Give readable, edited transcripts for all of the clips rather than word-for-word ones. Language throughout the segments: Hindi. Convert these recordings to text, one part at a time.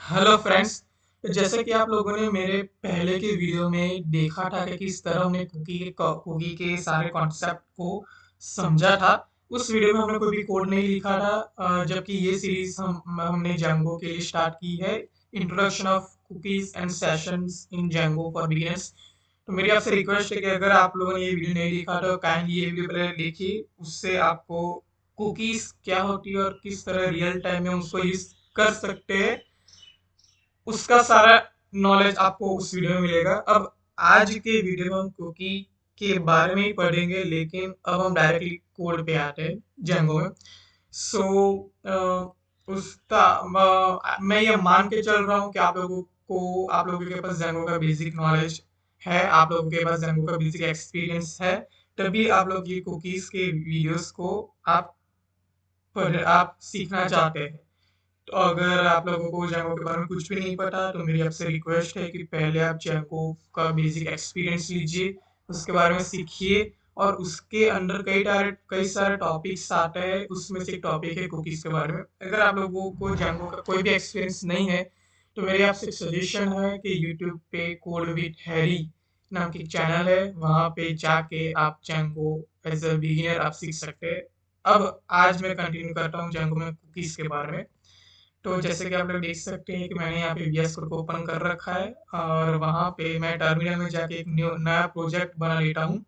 Hello friends. तो जैसे कि आप लोगों ने मेरे पहले के वीडियो में देखा था कि किस तरह हमने कुकी के सारे कॉन्सेप्ट को समझा था। उस वीडियो में हमने कोई भी कोड नहीं लिखा था। जबकि ये सीरीज हमने जेंगो के लिए स्टार्ट की है, introduction of cookies and sessions in Django for beginners. तो मेरी आपसे रिक्वेस्ट है कि अगर आप लोगों ने ये वीडियो नहीं देखा तो काइंडली ये वीडियो पहले देखिए। उससे आपको कुकीज क्या होती है और किस तरह रियल टाइम में उसको यूज कर सकते हैं, उसका सारा नॉलेज आपको उस वीडियो में मिलेगा। अब आज के वीडियो में हम कुकी के बारे में ही पढ़ेंगे, लेकिन अब हम डायरेक्टली कोड पे आते हैं जेंगो में। सो उसका मैं ये मान के चल रहा हूँ कि आप लोगों के पास जेंगो का बेसिक नॉलेज है, आप लोगों के पास जेंगो का बेसिक एक्सपीरियंस है। तभी आप लोग ये कुकीज के वीडियोस को आप सीखना चाहते हैं। तो अगर आप लोगों को जैंगो के बारे में कुछ भी नहीं पता तो मेरी आपसे रिक्वेस्ट है कि पहले आप जैंगो का बेसिक एक्सपीरियंस लीजिए, उसके बारे में सीखिए। और उसके अंदर कई सारे टॉपिक्स आते हैं, उसमें से एक टॉपिक है कुकीज़ के बारे में। अगर आप लोगों को जैंगो का कोई भी एक्सपीरियंस नहीं है तो मेरी आपसे एक सजेशन है कि यूट्यूब पे कोड विद हैरी नाम की चैनल है, वहाँ पे जाके आप जैंगो एज अ बिगिनर आप सीख सकते हैं। अब आज मैं कंटिन्यू करता हूँ जैंगो में कुकीज़ के बारे में। तो जैसे कि आप लोग देख सकते हैं कि मैंने यहाँ पे वीएस कोड को ओपन कर रखा है और वहाँ पे मैं टर्मिनल में जाके एक नया प्रोजेक्ट बना लेता हूँ।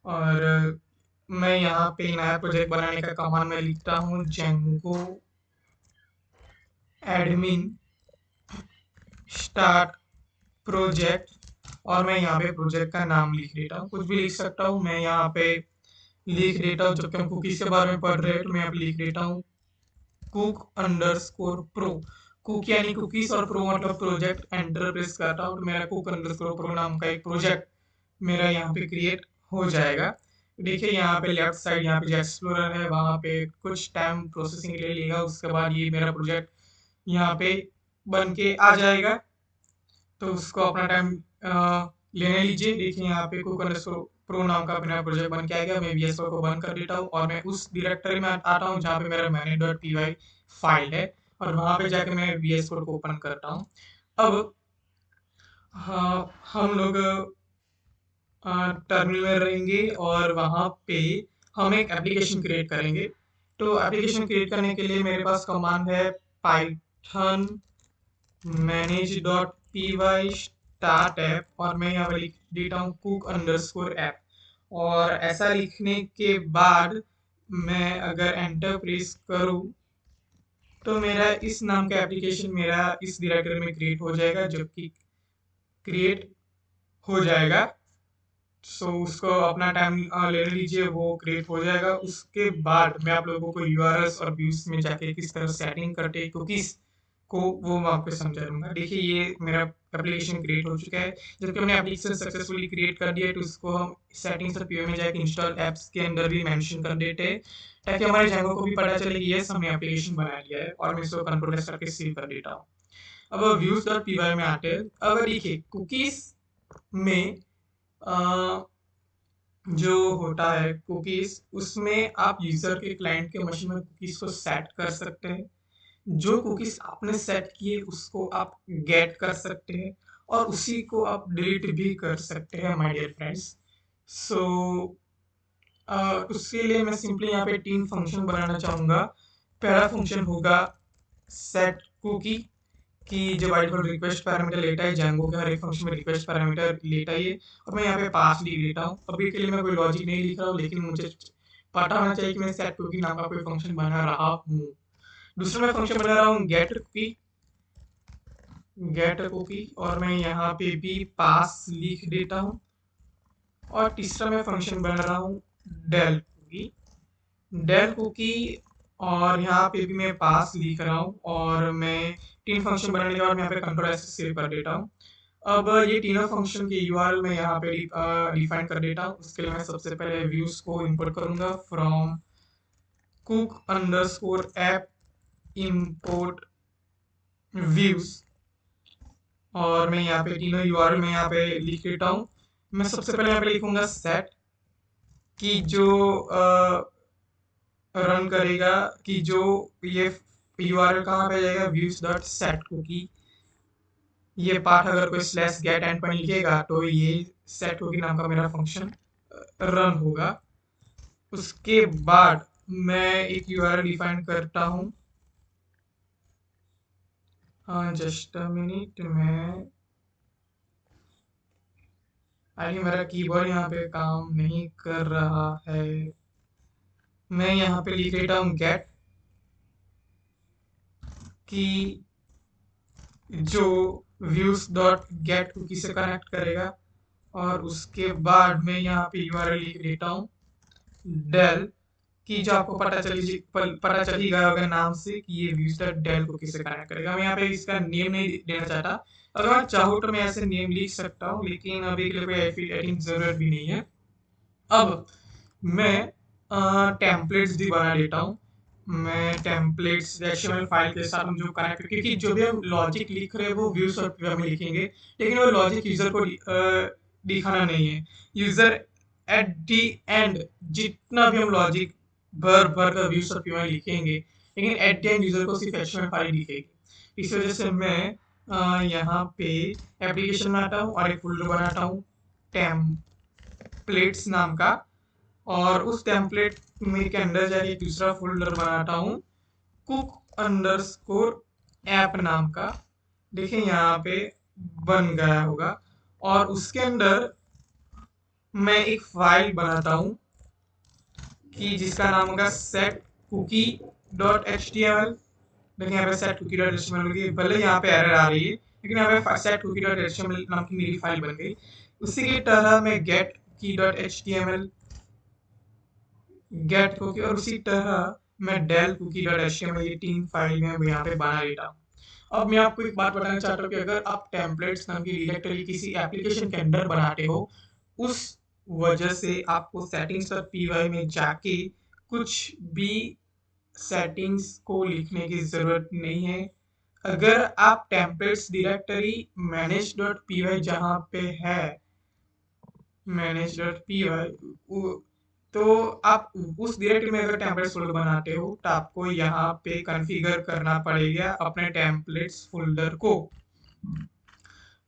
और मैं यहाँ पे नया प्रोजेक्ट बनाने का कमांड में लिखता हूँ जेंगो एडमिन स्टार्ट प्रोजेक्ट। और मैं यहाँ पे प्रोजेक्ट का नाम लिख देता हूँ, कुछ भी लिख सकता हूँ। मैं यहाँ पे लिख देता हूँ, जबकि हम कुकीज़ के बारे में पढ़ रहे हैं तो मैं यहाँ पे लिख देता हूँ कुक अंडरस्कोर प्रो। कुक यानी कुकीज और प्रो मतलब प्रोजेक्ट। एंटर प्रेस करता हूँ तो मेरा कुक अंडरस्कोर प्रो नाम का एक प्रोजेक्ट मेरा यहाँ पे क्रिएट हो जाएगा। देखिए यहाँ पे लेफ्ट साइड यहाँ पे जो एक्सप्लोरर है वहाँ पे कुछ टाइम प्रोसेसिंग के लिए लेगा, उसके बाद ये मेरा प्रोजेक्ट यहाँ पे बन के आ जाएगा। तो उसको अपना टाइम लेने लीजिए। देखिए यहाँ पे कुक अंडरस्कोर प्रो नाम का अपना प्रोजेक्ट बन के आ गया। मैं वीएस कोड को बंद कर देता हूँ और मैं उस डायरेक्टरी में आता हूँ जहाँ पे मेरा main.py फाइल है, और वहाँ पे जाके मैं वीएस कोड को ओपन करता हूँ। अब हाँ, हम लोग टर्मिनल में रहेंगे और वहाँ पे हम एक एप्लीकेशन क्रिएट करेंगे। तो एप्लीकेशन क्रिएट करने के लिए मेरे पास कमांड है पाइथन manage.py स्टार्ट ऐप, और मैं यहाँ पर लिख देता हूँ कुक अंडरस्कोर ऐप। और ऐसा लिखने के बाद मैं अगर एंटर प्रेस करूँ तो मेरा इस नाम का एप्लीकेशन मेरा इस डायरेक्टरी में क्रिएट हो जाएगा, जबकि क्रिएट हो जाएगा। सो उसको अपना टाइम ले लीजिए, वो क्रिएट हो जाएगा। उसके बाद मैं आप लोगों को यूआरएल्स और व्यूज में जाके किस तरह सेटिंग करते कुकीज को वो मैं आपको समझा दूंगा। देखिए ये मेरा एप्लीकेशन क्रिएट हो चुका है। जबकि हमने एप्लीकेशन सक्सेसफुली क्रिएट कर दिया है तो उसको हम सेटिंग्स और पीओ में जाके इंस्टॉल एप्स के अंदर भी मेंशन कर देते हैं, ताकि हमारे जैंगो को भी पता चले कि यस हमने एप्लीकेशन बना लिया है। और मैं इसको कंट्रोल एस करके सेव कर देता हूँ। अब व्यूज डॉट पीवाई में आते हैं। अब देखिए कुकीज में जो होता है कुकीज, उसमें आप यूजर के क्लाइंट के मशीन में कुकीज को सेट कर सकते हैं। जो कुकीज आपने सेट किए उसको आप गेट कर सकते हैं और उसी को आप डिलीट भी कर सकते हैं माय डियर फ्रेंड्स। सो उसके लिए मैं सिंपली यहाँ पे 3 फंक्शन बनाना चाहूँगा। पहला फंक्शन होगा सेट कुकी, कि जो बाय डिफॉल्ट रिक्वेस्ट पैरामीटर लेता है, जेंगो के हर एक फंक्शन में रिक्वेस्ट पैरामीटर लेता है ये। और मैं यहाँ पे पास लिख देता हूँ। अभी के लिए मैं कोई लॉजिक नहीं लिख रहा हूँ, लेकिन मुझे पता होना चाहिए कि मैं सेट कुकी नाम का कोई फंक्शन बना रहा हूँ। दूसरा मैं फंक्शन बना रहा हूँ गेट कुकी, और मैं यहाँ पे भी पास लिख देता हूँ। और तीसरा मैं फंक्शन बना रहा हूँ डेल कुकी, और यहाँ पे भी मैं पास लिख रहा हूँ। और मैं 3 फंक्शन बनाने के बाद मैं यहाँ पे कंट्रोल एस सेव कर देता हूँ। अब ये तीनों फंक्शन के यूआरएल मैं यहाँ पे डिफाइन कर देता हूँ। उसके लिए मैं सबसे पहले व्यूज को इंपोर्ट करूँगा from cook underscore app import views. और मैं यहाँ पे तीनों यूआरएल मैं यहाँ पे लिख देता हूँ। मैं सबसे पहले यहाँ पे लिखूंगा सेट, कि जो रन करेगा, कि जो ये यूआरएल कहाँ पे जाएगा, views डॉट सेट कुकी। ये पार्ट अगर कोई स्लैश गेट एंड पॉइंट लिखेगा तो ये सेट कुकी नाम का मेरा फंक्शन रन होगा। उसके बाद मैं एक यूआरएल डिफाइन करता हूँ। हाँ जस्ट अ मिनट, मैं आई थिंक मेरा कीबोर्ड यहाँ पे काम नहीं कर रहा है। मैं यहाँ पे लिख लेता हूँ गेट की जो views डॉट गेट कुकी से कनेक्ट करेगा, और उसके बाद मैं यहाँ पे यूआरएल लिख लेता हूँ डेल की, जो आपको पता चल ही गया होगा नाम से कि ये views डॉट डेल कुकी से कनेक्ट करेगा। मैं यहाँ पे इसका नेम नहीं देना चाहता, अगर मैं चाहूँ तो मैं ऐसे नेम लिख सकता हूँ, लेकिन अभी के लिए कोई आई थिंक जरूरत भी नहीं है। अब मैं टेम्पलेट्स भी बना लेता हूँ। मैं टेम्पलेट्स एचटीएमएल फाइल के साथ हम जो कनेक्ट, क्योंकि जो भी हम लॉजिक लिख रहे हैं वो व्यूज और पीवा में लिखेंगे, लेकिन वो लॉजिक यूजर को दिखाना नहीं है। यूजर एट दी एंड जितना भी हम लॉजिक भर भर कर व्यूज और पीवा लिखेंगे, लेकिन एट दी एंड यूजर को सिर्फ एचटीएमएल फाइल दिखेगी। इस वजह से मैं यहाँ पे एप्लीकेशन में आता हूँ और एक फोल्डर बनाता हूँ टेम्पलेट्स नाम का, और उस टेम्पलेट में के अंदर जाके एक दूसरा फोल्डर बनाता हूँ कुक अंडरस्कोर ऐप नाम का। देखिए यहाँ पे बन गया होगा, और उसके अंदर मैं एक फाइल बनाता हूँ कि जिसका नाम होगा set cookie dot H T M L. देखिए यहाँ पे set cookie dot H T M L, भले यहाँ पे एरर आ रही है, लेकिन यहाँ पे set cookie dot H T M L नाम की मेरी फाइल बन गई। उसी की तरह मैं गेट की dot H T M L get cookie, और उसी तरह मैं डेल कुकी डॉट एचटीएमएल, ये 3 फाइल में यहाँ पे बना लेता हूँ। अब मैं आपको एक बात बताना चाहता हूँ कि अगर आप टेम्पलेट्स नाम की डायरेक्टरी किसी एप्लीकेशन के अंदर बनाते हो, उस वजह से आपको सेटिंग्स डॉट पीवाई में जाके कुछ भी सेटिंग्स को लिखने की जरूरत नहीं है। अगर आप templates directory manage dot PY जहाँ पे है, मैनेज डॉट पीवाई, तो आप उस डायरेक्टरी में अगर टेम्पलेट्स फोल्डर बनाते हो तो आपको यहाँ पे कॉन्फ़िगर करना पड़ेगा अपने टेम्पलेट्स फोल्डर को।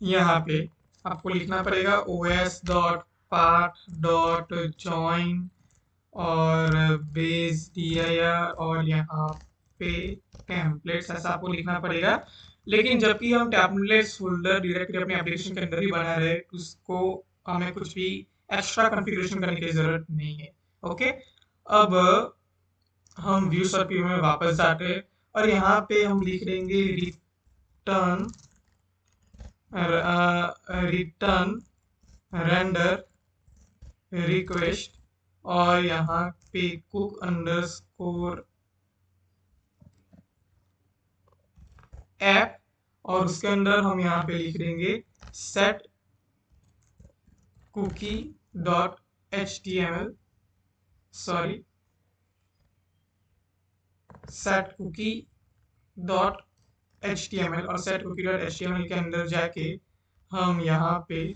यहाँ पे आपको लिखना पड़ेगा os.path.join और बेस dir, और यहाँ पे टेम्पलेट्स, ऐसा आपको लिखना पड़ेगा। लेकिन जबकि हम टेम्पलेट्स फोल्डर डायरेक्टरी अपने एप्लीकेशन के अंदर ही बना रहे हैं, उसको हमें कुछ भी एक्स्ट्रा कॉन्फ़िगरेशन करने की जरूरत नहीं है। ओके, अब हम व्यूज और पी में वापस जाते हैं, और यहाँ पे हम लिख देंगे रिटर्न रेंडर रिक्वेस्ट, और यहाँ पे कुक अंडरस्कोर ऐप, और उसके अंदर हम यहाँ पे लिख देंगे set cookie dot H T M L, sorry set cookie dot H T M L, और set cookie dot H T M L के अंदर जाके हम यहाँ पे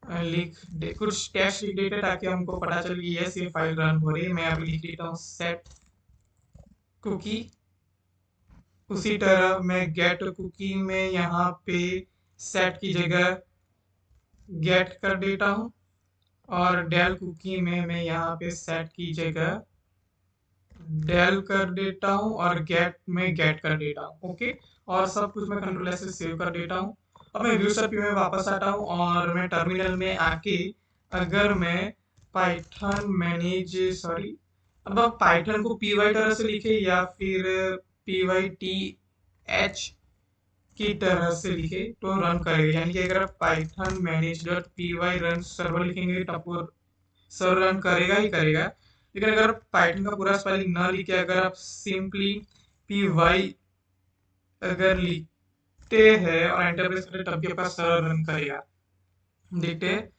कुछ टेक्स्ट लिख देते ताकि हमको पता चले कि यस ये फाइल रन हो रही है। मैं अभी लिख देता हूँ सेट कुकी। उसी तरह मैं गेट कुकी में यहाँ पे सेट की जगह गेट कर देता हूँ, और डेल कुकी में मैं यहाँ पे सेट की जगह डेल कर देता हूँ, और गेट में गेट कर देता हूँ। ओके, और सब कुछ मैं कंट्रोल एस से सेव कर देता हूँ। अब मैं व्यूज पी में वापस आता हूँ, और मैं टर्मिनल में आके अगर मैं पाइथन मैनेज, सॉरी, अब आप पाइथन को पी वाई तरह से लिखे या फिर पी वाई टी एच की तरह से लिखे तो रन करेगा। यानी कि अगर आप Python manage dot P Y run server लिखेंगे तो आपको सर्वर रन करेगा ही करेगा। लेकिन अगर पाइथन का पूरा स्पेलिंग ना लिखे, अगर आप सिंपली पी वाई अगर लिखते हैं और एंटर प्रेस करें, तब भी आपका सर्वर रन करेगा। देखते हैं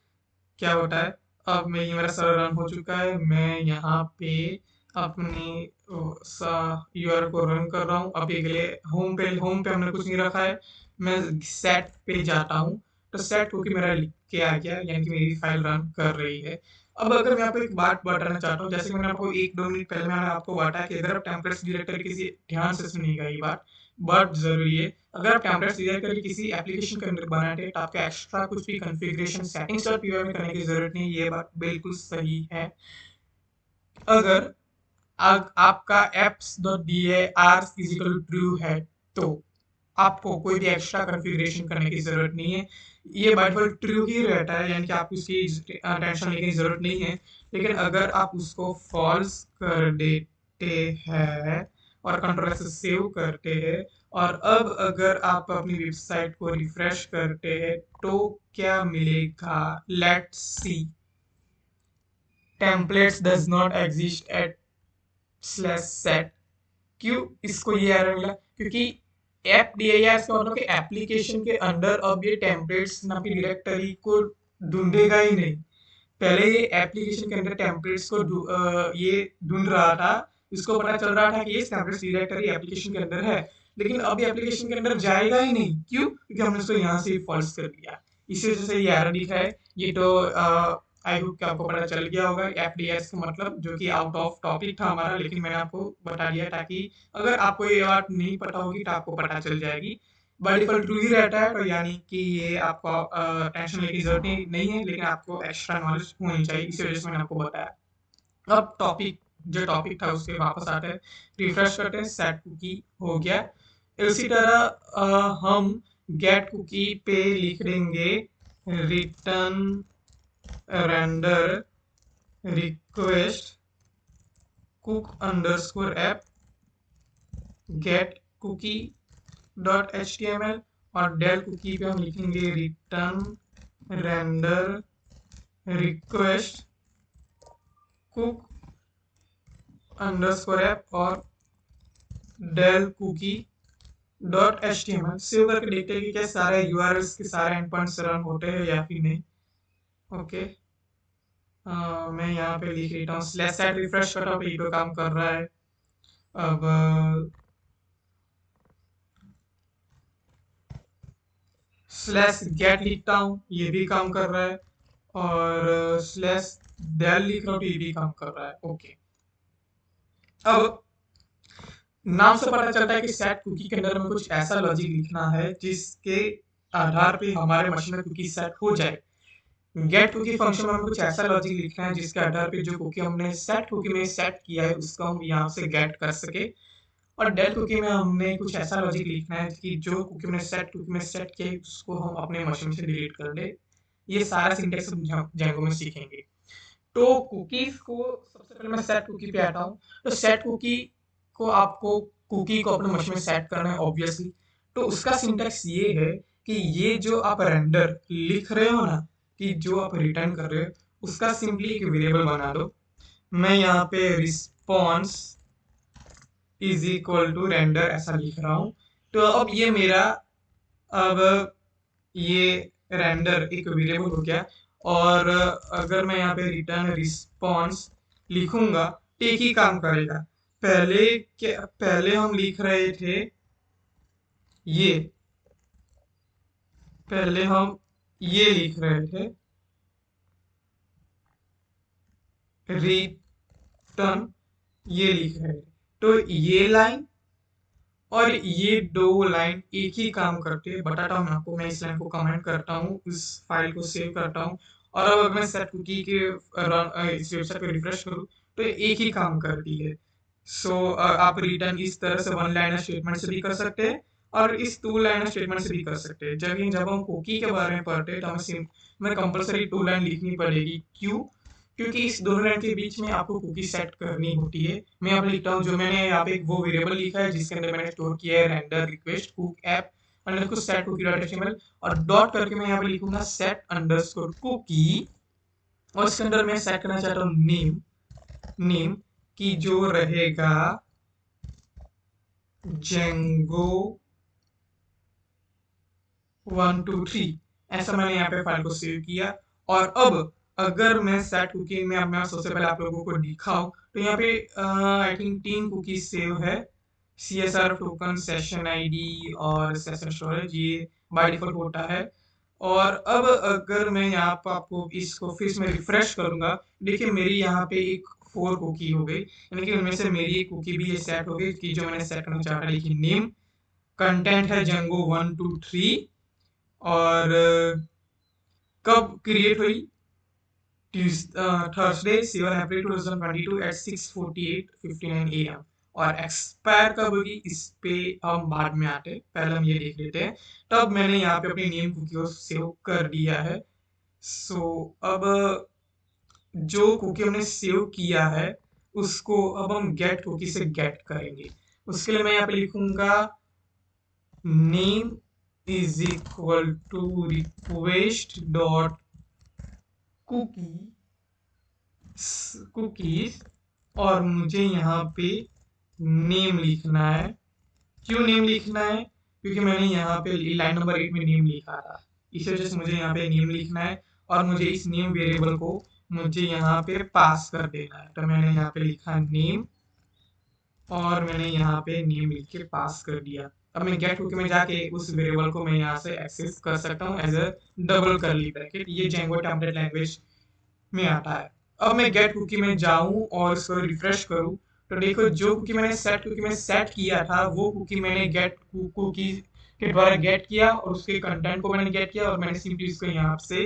क्या होता है। अब मैं ये मेरा सर्वर रन हो चुका है, मैं यहाँ पे अपनी यूआरएल को रन कर रहा हूँ। अभी के लिए होम पे हमने कुछ नहीं रखा है। मैं सेट पे जाता हूँ तो सेट क्योंकि मेरा लिख के आ गया, यानी कि मेरी फाइल रन कर रही है। अब अगर मैं आपको एक बात बताना चाहता हूँ, जैसे कि मैंने आपको 1-2 मिनट पहले मैंने आपको बताया कि अगर आप टेम्पलेट्स डायरेक्टरी किसी, ध्यान से सुनिएगा ये बात बहुत ज़रूरी है। अगर आप टेम्पलेट्स डायरेक्टरी किसी एप्लीकेशन के अंदर बनाते हैं तो आपको एक्स्ट्रा कुछ भी configuration settings dot P Y में करने की ज़रूरत नहीं है, ये बात बिल्कुल सही है। अगर आपका apps dot dir is equal to true है तो आपको कोई भी एक्स्ट्रा कॉन्फ़िगरेशन करने की ज़रूरत नहीं है। ये बाय डिफ़ॉल्ट ट्रू ही रहता है, यानी कि आपको उसकी टेंशन लेने की ज़रूरत नहीं है। लेकिन अगर आप उसको फ़ॉल्स कर देते हैं और कंट्रोल से सेव करते हैं और अब अगर आप अपनी वेबसाइट को रिफ्रेश करते हैं तो क्या मिलेगा? Let's see. Templates does not exist at /set। क्यों इसको ये एरर मिला? क्योंकि ऐप dir का मतलब कि एप्लीकेशन के अंदर अब ये टेम्पलेट्स नाम की डायरेक्टरी को ढूंढेगा ही नहीं। पहले ये एप्लीकेशन के अंदर टेम्पलेट्स को ये ढूंढ रहा था, इसको पता चल रहा था कि ये टेम्पलेट्स डायरेक्टरी एप्लीकेशन के अंदर है, लेकिन अब ये एप्लीकेशन के अंदर जाएगा ही नहीं। क्यों? क्योंकि हमने उसको यहाँ से फॉल्स कर दिया। इसी वजह से ये एरर दिख रहा है। ये तो आई होप कि आपको पता चल गया होगा एफडीएस का मतलब, जो कि आउट ऑफ टॉपिक था हमारा, लेकिन मैंने आपको बता दिया ताकि अगर आपको ये बात नहीं पता होगी तो आपको पता चल जाएगी। बाय डिफॉल्ट ट्रू ही रहता है, तो यानी कि ये आपको टेंशन लेने की जरूरत नहीं है, लेकिन आपको एक्स्ट्रा नॉलेज होनी चाहिए, इसी वजह से मैंने आपको बताया। अब टॉपिक, जो टॉपिक था उसके वापस आते हैं, रिफ्रेश करते हैं, सेट कुकी हो गया। इसी तरह हम गेट कुकी पे लिख देंगे return render request cook underscore app get cookie dot html और डेल कुकी पे हम लिखेंगे return render request cook underscore app और डेल कुकी डॉट html। सेव करके देखते हैं कि क्या सारे यूआरएल्स के सारे एंड पॉइंट्स रन होते हैं या फिर नहीं। ओके, मैं यहाँ पे लिख लेता हूँ स्लैश सेट, रिफ्रेश करता हूँ तो ये तो काम कर रहा है। अब स्लैश गेट लिखता हूँ, ये भी काम कर रहा है, और स्लैश डेल लिख रहा हूँ तो ये भी काम कर रहा है। ओके, अब नाम से पता चलता है कि सेट कुकी के अंदर में कुछ ऐसा लॉजिक लिखना है जिसके आधार पे हमारे मशीन में कुकी सेट हो जाए। गेट कुकी फंक्शन में हमें कुछ ऐसा लॉजिक लिखना है जिसके आधार पे जो कुकी हमने सेट कुकी में सेट किया है उसको हम यहाँ से गेट कर सके, और डेल कुकी में हमने कुछ ऐसा लॉजिक लिखना है कि जो कुकी में सेट किया है उसको हम अपने मशीन से डिलीट कर दे। ये सारा सिंटेक्स हम जेंगो में सीखेंगे। तो कुकीज को सबसे पहले मैं सेट कुकी पे आता हूँ। तो सेट कुकी को आपको कुकी को अपने मशीन में सेट करना है ऑब्वियसली। तो उसका सिंटेक्स ये है कि ये जो आप रेंडर लिख रहे हो ना, कि जो आप रिटर्न कर रहे हो उसका सिंपली एक वेरिएबल बना दो। मैं यहाँ पे response is equal to render ऐसा लिख रहा हूँ। तो अब ये मेरा, अब ये रेंडर एक वेरिएबल हो गया, और अगर मैं यहाँ पे रिटर्न रिस्पॉन्स लिखूंगा तो एक ही काम करेगा। पहले हम लिख रहे थे ये, पहले हम ये लिख रहे थे रिटर्न, ये लिख रहे थे, तो ये लाइन और ये दो लाइन एक ही काम करते हैं। बताता हूँ मैं आपको, मैं इस लाइन को कमेंट करता हूँ, इस फाइल को सेव करता हूँ, और अब अगर मैं सेट कुकी के इस वेबसाइट को रिफ्रेश करूँ तो एक ही काम करती है। सो आप रिटर्न इस तरह से वन लाइनर स्टेटमेंट से भी कर सकते हैं और इस टू लाइनर स्टेटमेंट से भी कर सकते हैं। जब हम कुकी के बारे में पढ़ते हैं तो हमें कंपलसरी टू लाइन लिखनी पड़ेगी। क्यों? क्योंकि इस दोनों लाइन के बीच में आपको कुकी सेट करनी होती है। मैं यहाँ पे लिखता हूँ, जो मैंने यहाँ पे एक वो वेरिएबल लिखा है जिसके अंदर मैंने स्टोर किया है render request cook app under को सेट कुकी डॉट एचटीएमएल, और डॉट करके मैं यहाँ पे लिखूंगा सेट अंडरस्कोर कुकी, और इसके अंदर मैं सेट करना चाहता हूँ नेम की जो रहेगा जेंगो 1 2 3। ऐसा मैंने यहाँ पे फाइल को सेव किया, और अब अगर मैं सेट कुकी में, अब मैं सबसे पहले आप लोगों को दिखाऊं तो यहाँ पे आई थिंक 3 कुकी सेव है, CSR टोकन, सेशन आईडी और सेशन स्टोरेज, ये बाय डिफॉल्ट होता है। और अब अगर मैं यहाँ पर आपको इसको फिर से मैं रिफ्रेश करूंगा, देखिए मेरी यहाँ पे एक 4 कुकी हो गई, यानी कि उनमें से मेरी एक कुकी भी ये सेट हो गई कि जो मैंने सेट करना चाहा था। देखिए नेम कंटेंट है Django 1 2 3 और कब क्रिएट हुई, थर्सडे 7 अप्रैल 2022 एट 6:48:59 AM। और एक्सपायर कब होगी इस पे हम बाद में आते हैं, पहले हम ये देख लेते हैं। तब मैंने यहाँ पे अपनी नेम कुकी को सेव कर दिया है। सो अब जो कुकी हमने सेव किया है उसको अब हम गेट कुकी से गेट करेंगे। उसके लिए मैं यहाँ पे लिखूंगा name is equal to request dot cookies और मुझे यहाँ पे नेम लिखना है। क्यों नेम लिखना है? क्योंकि मैंने यहाँ पे लाइन नंबर 8 में नेम लिखा था, इस वजह से मुझे यहाँ पे नेम लिखना है और मुझे इस नेम वेरिएबल को मुझे यहाँ पे पास कर देना है। तो मैंने यहाँ पे लिखा नेम और मैंने यहाँ पे नेम लिख के पास कर दिया। अब मैं गेट कुकी में जाके उस वेरिएबल को मैं यहाँ से एक्सेस कर सकता हूँ as a double curly bracket. ये Django टेम्पलेट लैंग्वेज में आता है। अब मैं गेट कुकी में जाऊं और इसको रिफ्रेश करूं तो देखो जो कुकी मैंने सेट किया था वो कुकी मैंने गेट कुकी के द्वारा गेट किया और उसके कंटेंट को मैंने गेट किया और मैंने सिंपली इसको यहाँ से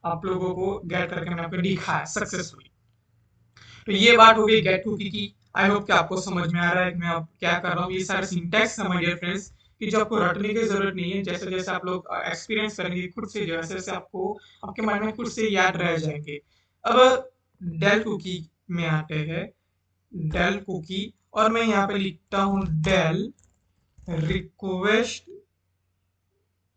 आप लोगों को गेट करके मैंने आपको दिखाया सक्सेसफुली। तो ये बात हो गई गेट कुकी की। आई होप कि आपको समझ में आ रहा है कि मैं अब क्या कर रहा हूँ। ये सारे सिंटैक्स है माय डियर फ्रेंड्स कि जो आपको रटने की जरूरत नहीं है। जैसे जैसे आप लोग एक्सपीरियंस करेंगे खुद से, जैसे जैसे आपको आपके माइंड में खुद से याद रह जाएंगे। अब डेल कुकी में आते हैं, डेल कुकी और मैं यहाँ पे लिखता हूँ del request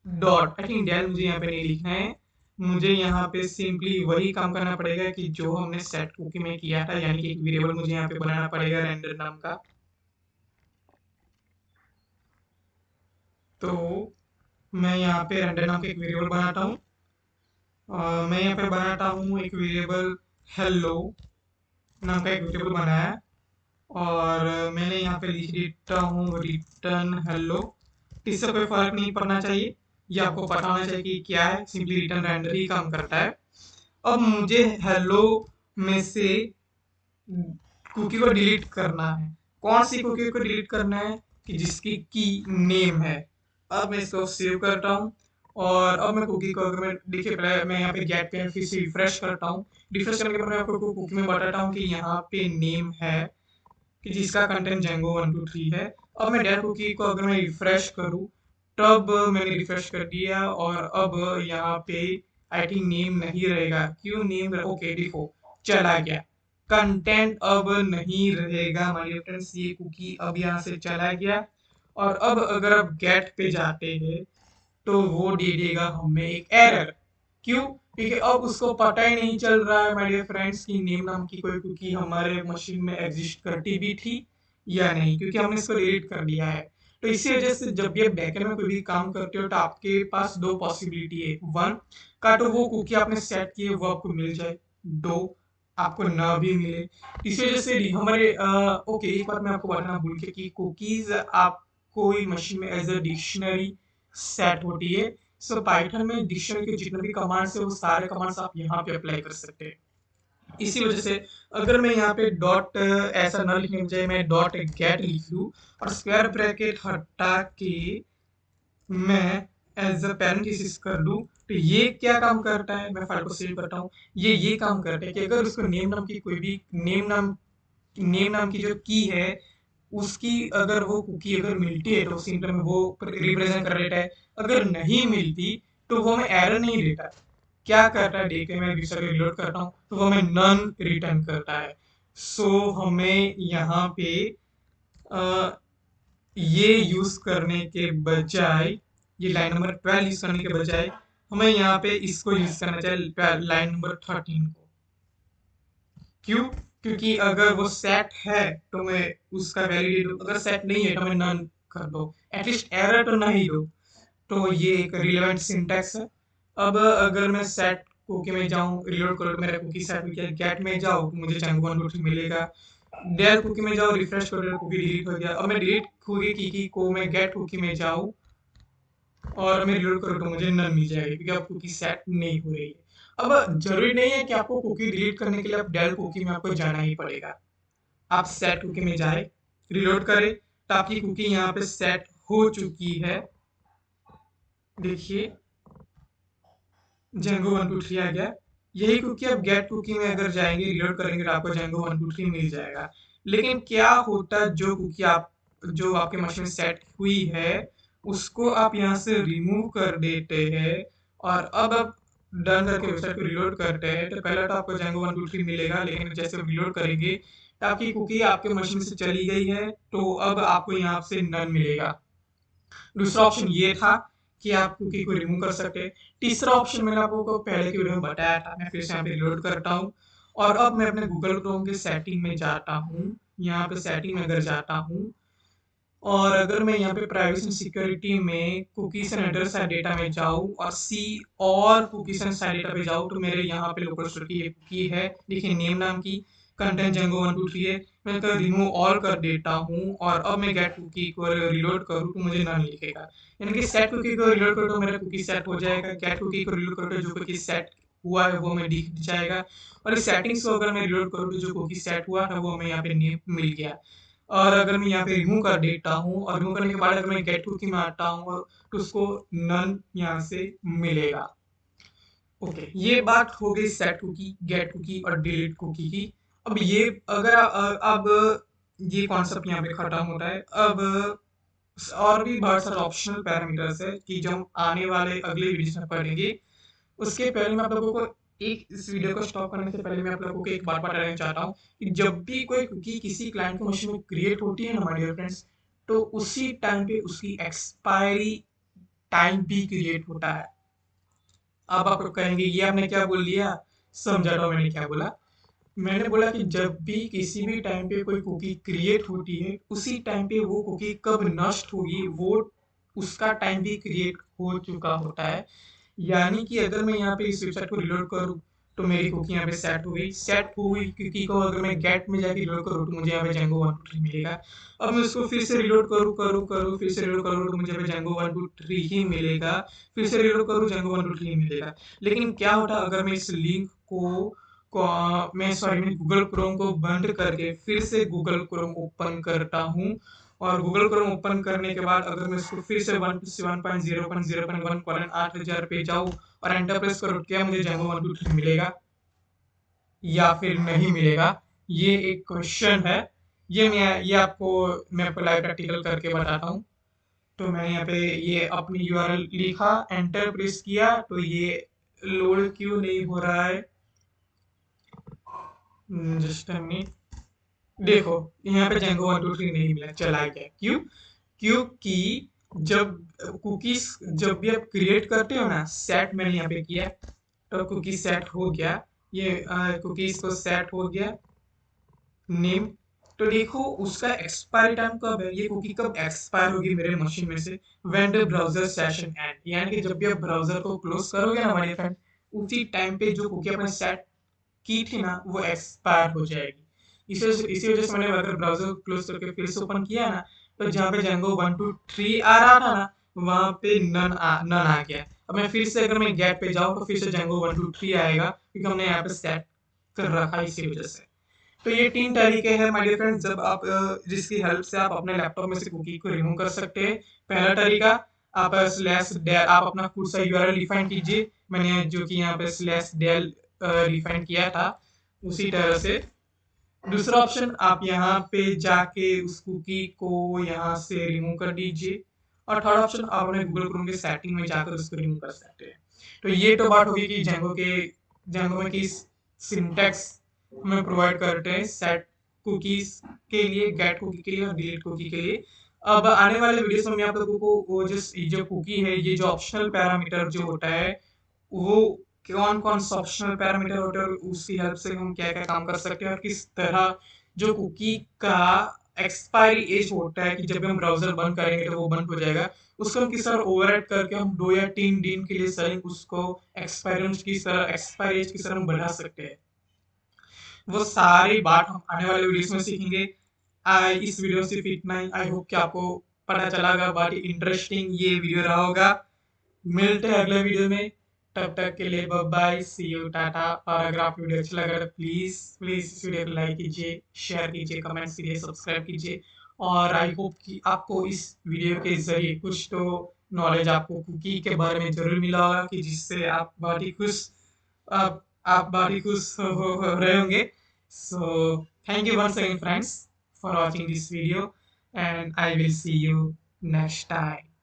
dot, I think del मुझे यहाँ पे नहीं लिखना है, मुझे यहाँ पे सिंपली वही काम करना पड़ेगा कि जो हमने सेट कुकी में किया था, यानी कि एक वेरिएबल मुझे यहाँ पे बनाना पड़ेगा रेंडर नाम का। तो मैं यहाँ पे रेंडर नाम का एक वेरिएबल बनाता हूँ। मैं यहाँ पे बनाता हूँ एक वेरिएबल हेलो नाम का एक वेरिएबल बनाया और मैंने यहाँ पे लिख देता हूँ रिटर्न हेलो। इससे कोई फर्क नहीं पड़ना चाहिए, ये आपको पता होना चाहिए कि क्या है, सिंपली रिटर्न रेंडर ही काम करता है। अब मुझे हेलो में से कुकी को डिलीट करना है। कौन सी कुकी को डिलीट करना है? कि जिसकी की नेम है। अब मैं इसको सेव करता हूँ और अब मैं कुकी को, अगर मैं देखिए पहले मैं यहाँ पे गेट पे फिर से रिफ्रेश करता हूँ। रिफ्रेश करने के बाद मैं आपको कुकी में बताता हूँ कि यहाँ पे नेम है कि जिसका कंटेंट Django 1 2 3 है। अब मैं डेल कुकी को अगर मैं रिफ्रेश करूँ, तब मैंने रिफ्रेश कर दिया और अब यहाँ पे आई थिंक नेम नहीं रहेगा। क्यों नेम? ओके देखो चला गया, कंटेंट अब नहीं रहेगा हमारे फ्रेंड्स। ये कुकी अब यहाँ से चला गया और अब अगर आप गेट पे जाते हैं तो वो दे देगा हमें एक एरर। क्यों? क्योंकि अब उसको पता ही नहीं चल रहा है माय डियर फ्रेंड्स कि नेम नाम की कोई कुकी हमारे मशीन में एग्जिस्ट करती भी थी या नहीं, क्योंकि हमने इसको डिलीट कर दिया है। तो इसी वजह से जब भी आप बैकएंड में कोई भी काम करते हो तो आपके पास दो पॉसिबिलिटी है। वन, का तो वो कुकी आपने सेट की है वो आपको मिल जाए, दो आपको ना भी मिले। इसी वजह से हमारे ओके एक बात मैं आपको बताना भूल के कि कुकीज आप कोई मशीन में एज अ डिक्शनरी सेट होती है। सो पाइथन में डिक्शनरी के जितने भी कमांड्स है वो सारे कमांड्स आप यहाँ पे अप्लाई कर सकते हैं। इसी वजह से अगर मैं यहाँ पे डॉट ऐसा ना लिखने के बजाय मैं डॉट गेट लिख लूँ और स्क्वायर ब्रैकेट हटा के मैं एज अ पैरेंथेसिस कर दूं, तो ये क्या काम करता है, मैं फाइल को सेव करता हूँ, ये काम करता है कि अगर उसको नेम नाम की कोई भी नेम नाम की जो की है उसकी अगर वो कुकी अगर मिलती है तो सिंपल में वो रिप्रेजेंट कर देता है। अगर नहीं मिलती तो वो हमें एरर नहीं देता। क्या करता है देख के मैं दूसरा रिलोड करता हूँ तो वो हमें नन रिटर्न करता है। सो हमें यहाँ पे ये यूज करने के बजाय, ये लाइन नंबर 12 यूज करने के बजाय हमें यहाँ पे इसको यूज करना चाहिए, लाइन नंबर 13 को। क्यों? क्योंकि अगर वो सेट है तो मैं उसका वैलिडेट दूं, अगर सेट नहीं है तो मैं नन कर दो, एटलीस्ट एरर तो नहीं दो। तो ये एक रिलेवेंट सिंटैक्स है। अब अगर मैं सेट कुकी में जाऊं, रिलोड करो, मेरा कुकी सेट हो गया, गेट में जाओ तो मुझे Django 1 2 3 मिलेगा। डेल कुकी में जाओ, रिफ्रेश करो, कुकी डिलीट हो गया। अब मैं डिलीट कुकी की को मैं गेट कुकी में जाऊं और मैं रिलोड करूँ तो मुझे नन मिल जाएगी क्योंकि अब कुकी सेट नहीं हो रही है। अब जरूरी नहीं है कि आपको कुकी डिलीट करने के लिए आप डेल कुकी में आपको जाना ही पड़ेगा। आप सेट कुकी में जाए, रिलोड करें, तो आपकी कुकी यहाँ पे सेट हो चुकी है। देखिए जेंगो 123 आ गया। यही कुकी अब गेट कुकी में अगर जाएंगे रिलोड करेंगे तो आपको जेंगो 123 मिल जाएगा। लेकिन क्या होता जो कुकी आप जो आपके मशीन में सेट हुई है उसको आप यहाँ से रिमूव कर देते हैं और अब आप डन करके वेबसाइट को रिलोड करते हैं तो पहले तो आपको जेंगो 123 मिलेगा, लेकिन जैसे रिलोड करेंगे तो आपकी कुकी आपके मशीन से चली गई है तो अब आपको यहाँ से नन मिलेगा। दूसरा ऑप्शन ये था कि आप कुकी को रिमूव कर सकते। तीसरा ऑप्शन मैंने आपको पहले की वीडियो में बताया था, मैं फिर से यहाँ पे रिलोड करता हूँ और अब मैं अपने गूगल क्रोम के सेटिंग में जाता हूँ। यहाँ पे सेटिंग में अगर जाता हूँ और अगर मैं यहाँ पे प्राइवेसी एंड सिक्योरिटी में cookies and address side data में जाऊँ और सी और कुकीज एंड साइड डेटा पे जाऊँ तो मेरे यहाँ पे लोकल स्टोर की एक कुकी है, देखिए नेम नाम की, कंटेंट जेंगो 123 है। मैं इसका रिमूव ऑल कर देता हूँ और अब मैं गेट कुकी को रिलोड करूँ तो मुझे नन लिखेगा। यानी कि सेट कुकी को रिलोड करो तो मेरा कुकी सेट हो जाएगा, गेट कुकी को रिलोड करो तो जो कुकी सेट हुआ है वो मैं दिख जाएगा और इस सेटिंग्स को अगर मैं रिलोड करूँ तो जो कुकी सेट हुआ था वो हमें यहाँ पे नेम मिल गया। और अगर मैं यहाँ पे रिमूव कर देता हूँ और रिमूव करने के बाद अगर मैं गेट कुकी में आता हूँ तो उसको नन यहाँ से मिलेगा। ओके, ये बात हो गई सेट कुकी, गेट कुकी और डिलीट कुकी की। अब ये अगर अब ये कॉन्सेप्ट यहाँ पे खत्म होता है। अब और भी बहुत सारे ऑप्शनल पैरामीटर्स है कि जो हम आने वाले अगले वीडियो में पढ़ेंगे। उसके पहले मैं आप लोगों को एक इस वीडियो को स्टॉप करने से पहले मैं आप लोगों को एक बात बताना चाहता हूँ कि जब भी कोई कुकी किसी क्लाइंट के मशीन में क्रिएट होती है ना माय डियर फ्रेंड्स, तो उसी टाइम पे उसकी एक्सपायरी टाइम भी क्रिएट होता है। अब आप लोग कहेंगे ये आपने क्या बोल दिया, समझा रहा हूँ मैंने क्या बोला। मैंने बोला कि जब भी किसी भी टाइम पे कोई कुकी क्रिएट होती है उसी टाइम पे वो कुकी कब नष्ट होगी वो उसका टाइम भी क्रिएट हो चुका होता है। यानी कि अगर मैं यहाँ पे इस वेबसाइट को रिलोड करूँ तो मेरी कुकी यहाँ पे सेट हो गई। सेट हुई कुकी को अगर मैं गेट में जाके रिलोड करूँ तो मुझे यहाँ पे जेंगो 123 मिलेगा। अब मैं उसको फिर से रिलोड करूँ फिर से रिलोड करूँ तो मुझे यहाँ पे जेंगो 123 ही मिलेगा। फिर से रिलोड करूँ जेंगो 123 मिलेगा। लेकिन क्या होता अगर मैं इस लिंक मैं गूगल क्रोम को बंद करके फिर से गूगल क्रोम ओपन करता हूँ और गूगल क्रोम ओपन करने के बाद अगर मैं इसको फिर से 1.0.0.1.8000 पे जाऊँ और एंटर प्रेस करूँ, क्या मुझे जेंगो 123 मिलेगा या फिर नहीं मिलेगा, ये एक क्वेश्चन है। ये आपको मैं आपको लाइव प्रैक्टिकल करके बताता हूँ। तो मैंने यहाँ पे ये अपनी यूआरएल लिखा, एंटर प्रेस किया तो ये लोड क्यों नहीं हो रहा है, जस्ट अ मिनट। देखो यहाँ पे जेंगो 123 नहीं मिला, चला गया। क्यों? क्योंकि जब कुकीज जब भी आप क्रिएट करते हो ना, सेट मैंने यहाँ पे किया तो कुकी सेट हो गया। ये कुकीज को सेट हो गया नेम। तो देखो उसका एक्सपायरी टाइम कब है, ये कुकी कब एक्सपायर होगी मेरे मशीन में से, when the browser session and, यानी कि जब भी आप ब्राउजर को क्लोज करोगे ना हमारे फ्रेंड, उसी टाइम पे जो कुकी आपने सेट की थी ना वो एक्सपायर हो जाएगी। इसी वजह से मैंने अगर ब्राउजर क्लोज करके फिर से ओपन किया ना तो जहाँ पे जेंगो 123 आ रहा था ना वहाँ पे नन आ गया। अब मैं फिर से अगर मैं गेट पे जाऊँ तो फिर से जेंगो 123 आएगा क्योंकि हमने यहाँ पे सेट कर रखा है इसी वजह से। तो ये 3 तरीके हैं माय डियर फ्रेंड्स जब आप जिसकी हेल्प से आप अपने लैपटॉप में से कुकी को रिमूव कर सकते हैं। पहला तरीका, आप स्लैश डेल आप अपना खुद सा यूआरएल डिफाइन कीजिए। मैंने जो कि यहाँ पे स्लैश डेल डिफाइन किया था उसी तरह से। दूसरा ऑप्शन, आप यहाँ पे जाके उस कुकी को यहाँ से रिमूव कर दीजिए। और थर्ड ऑप्शन, आप अपने गूगल क्रोम के सेटिंग में जाकर उसको रिमूव कर सकते हैं। तो ये तो बात होगी कि जेंगो में किस सिंटैक्स में प्रोवाइड करते हैं सेट कुकीज के लिए, गेट कुकी के लिए और डिलीट कुकी के लिए। अब आने वाले वीडियोस में मैं आप लोगों को वो जो कुकी है, ये जो ऑप्शनल पैरामीटर जो होता है वो कौन कौन सा ऑप्शनल पैरामीटर होता है और उसकी हेल्प से हम क्या क्या काम कर सकते हैं और किस तरह जो कुकी का एक्सपायरी एज होता है कि जब भी हम ब्राउजर बंद करेंगे तो वो बंद हो जाएगा, उसको हम किस तरह ओवरराइड करके हम 2 या 3 दिन के लिए सही उसको एक्सपायरी एज किस तरह हम बढ़ा सकते हैं, वो सारी बात हम आने वाले वीडियोस में सीखेंगे। इस वीडियो से सिर्फ इतना ही। आई होप कि आपको पता चला होगा, बहुत ही इंटरेस्टिंग ये वीडियो रहा होगा। मिलते हैं अगले वीडियो में। तब तक के लिए bye bye, see you, tata. और अगर आपको वीडियो अच्छा लगा तो प्लीज़ प्लीज़ इस वीडियो को लाइक कीजिए, शेयर कीजिए, कमेंट्स कीजिए, सब्सक्राइब कीजिए। और आई होप कि आपको इस वीडियो के ज़रिए कुछ तो नॉलेज आपको कुकी के बारे में ज़रूर मिला होगा, कि जिससे आप बहुत ही खुश आप बहुत ही खुश हो रहे होंगे। So thank you once again, friends, for watching this video, and I will see you next time.